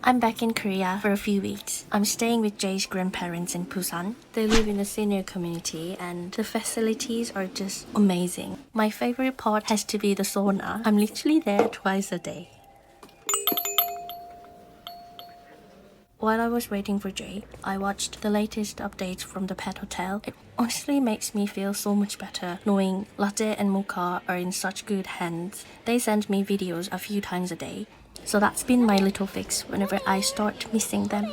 I'm back in Korea for a few weeks. I'm staying with Jay's grandparents in Busan. They live in a senior community and the facilities are just amazing. My favorite part has to be the sauna. I'm literally there twice a day. While I was waiting for Jay, I watched the latest updates from the pet hotel. It honestly makes me feel so much better knowing Latte and Mocha are in such good hands. They send me videos a few times a day, so that's been my little fix whenever I start missing them.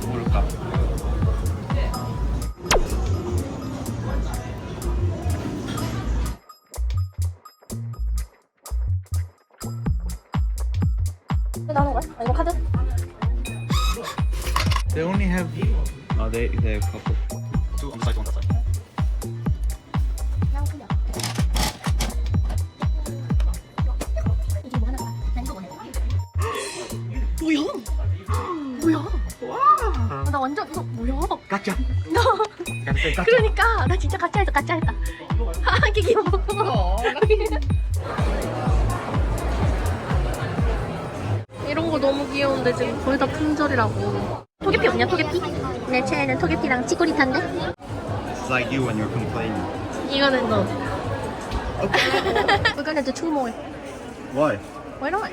뭘까? 나오는 거야? 이거 카드? They only have. They have a couple. Two on the side, two on the side. 이게 뭐 하나? 나 이거 원해. 뭐야? 와. 나 완전 이거 뭐야? 가짜. 그러니까 나 진짜 가짜했다. 하기 귀여워. 이런 거 너무 귀여운데 지금 거의 다 품절이라고. 토개피 없냐? 토개피? 내 최애는 토개피랑 치꼬리탄데? It's like you when you're complaining. 이거는 너. We're gonna do two more. Why? Why not?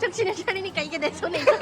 정신을 차리니까 이게 내 손에 있어.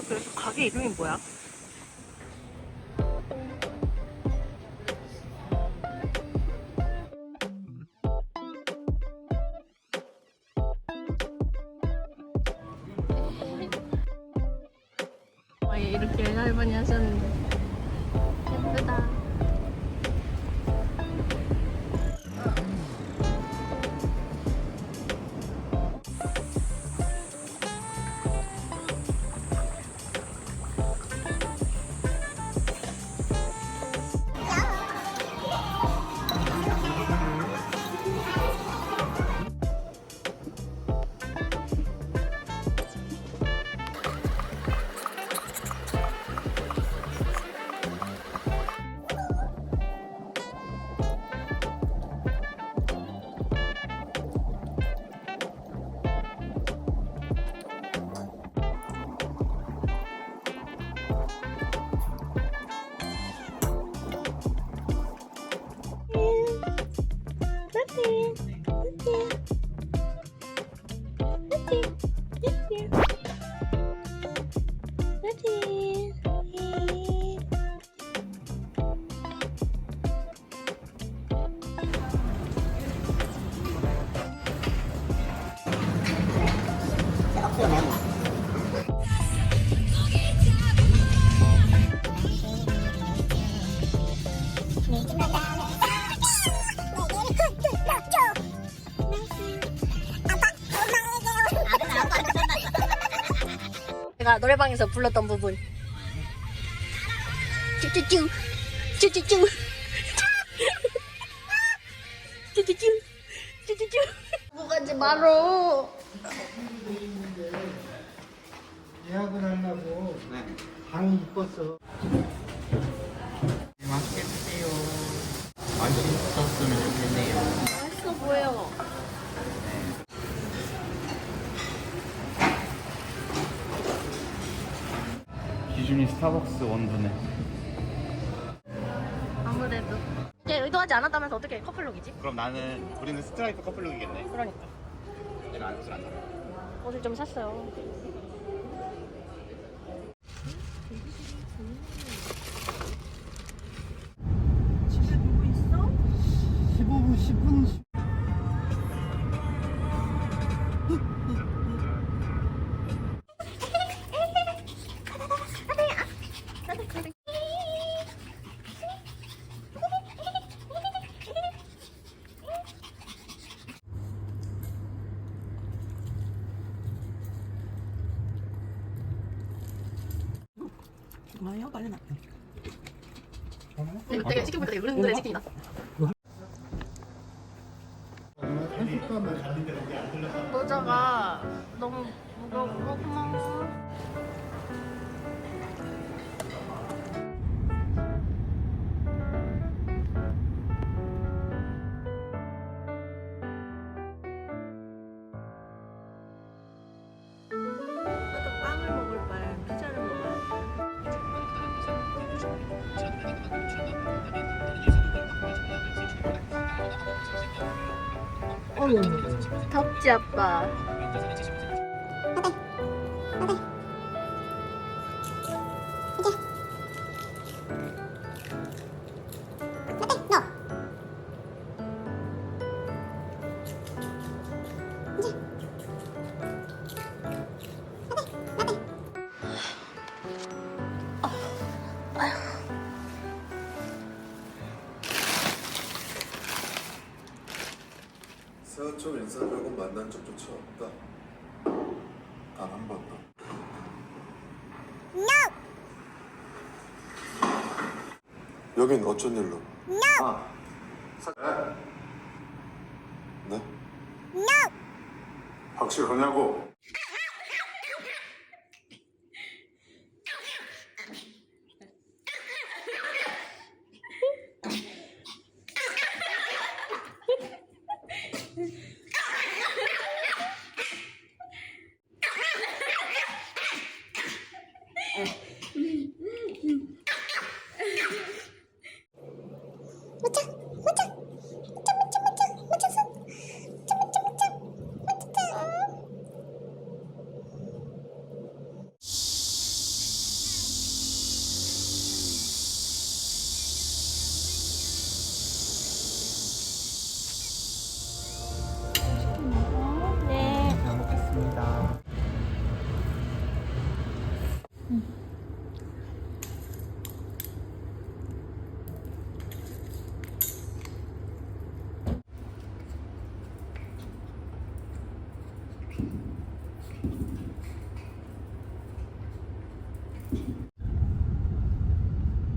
그래서 가게 이름이 뭐야? 이렇게 할머니 하셨는데 예쁘다. 제가 노래방에서 불렀던 부분. 쭈쭈쭈 쭈쭈쭈 쭈쭈쭈 쭈쭈쭈. 뭐가지 마로. 예약을 하려고 방이 이뻤어. 맛있게 드세요. 맛있었으면 좋겠네요. 맛있어 보여. 기준이 스타벅스 원두네. 아무래도 이게 의도하지 않았다면서 어떻게 커플룩이지? 그럼 우리는 스트라이프 커플룩이겠네. 그러니까 내가 옷을 안 사. 옷을 좀 샀어요. 15분, 10분. 정말요? 빨리 나. 되게 치킨 보니까 이런 노래 치킨이다. 모자가 너무 무거워. 고마워. 나도 빵을 먹을 바엔 피자를 먹어야 덥지 아빠. 서쪽 인사하고 만난 적조차 없다. 단 한 번도. 여긴 어쩐 일로? 아, 네? 확실하냐고? 네. 잘 먹겠습니다.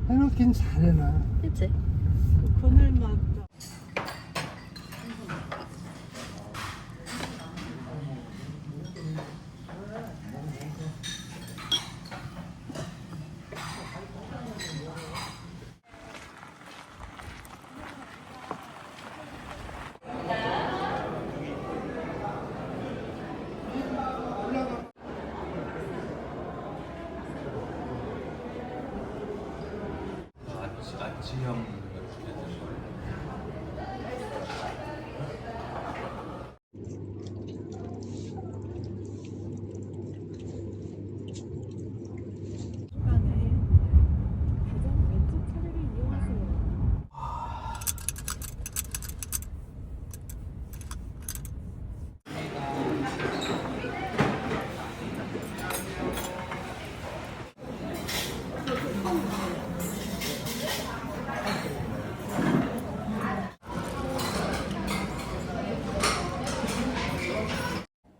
해놓긴 잘해놔. 그치? 그늘만. 아치형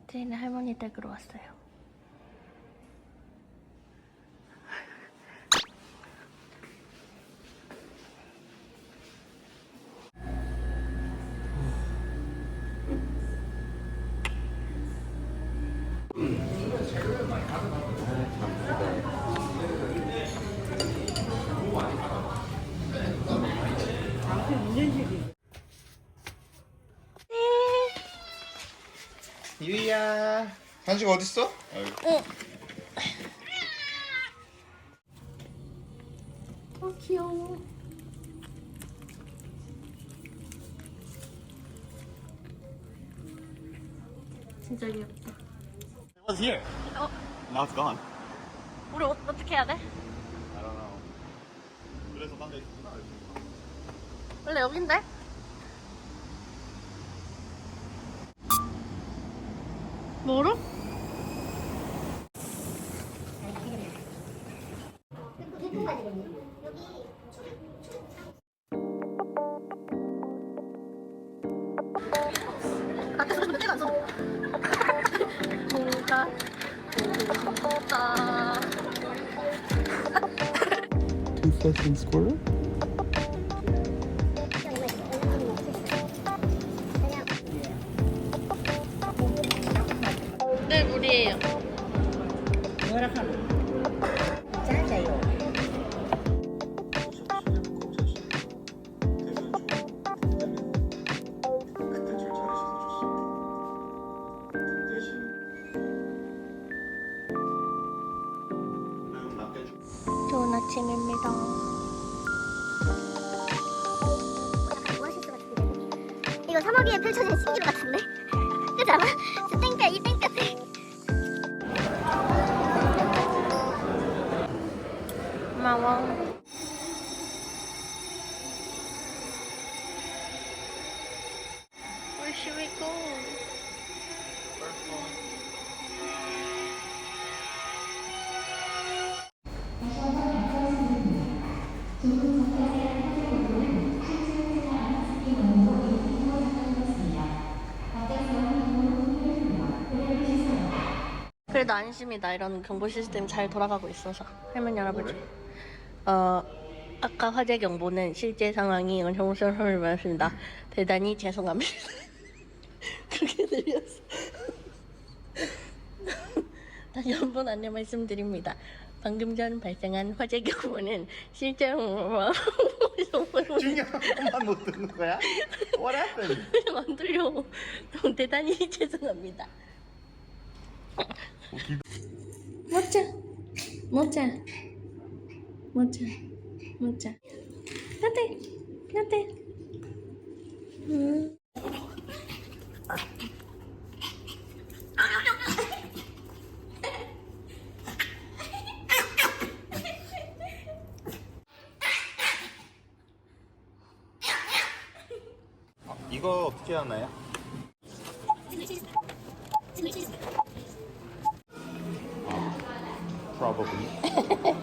저희는 할머니 댁으로 왔어요. 한식 어딨어? 귀여워. 진짜 귀엽다. It was here. 어? Now it's gone. 우리 어떻게 해야 돼? I don't know. 그래서 딴데 있구나. 원래 여긴데? 뭐로? 뭔가 무섭다. Toothless and squirrel? 네, 물이에요. 좋은 아침입니다. 이거 3억 위에 펼쳐진 신기루 같은데? 그지 않아? 저 땡볕 이 땡볕에 고마워. Where should we go? 그래도 안심이다. 이런 경보 시스템 잘 돌아가고 있어서. 할머니 할아버지. 아까 화재 경보는 실제 상황이 정상을 말했습니다. 대단히 죄송합니다. 그렇게 들렸어. 다시 한번 안내 말씀드립니다. 방금 전 발생한 화재 경보는 실제로 중요한 것만 못 듣는 거야? What happened? 안 들려. 대단히 죄송합니다. 먹자. 먹자. 먹자. 먹자. 나대. 나대. 이거 어떻게 하나요? Probably.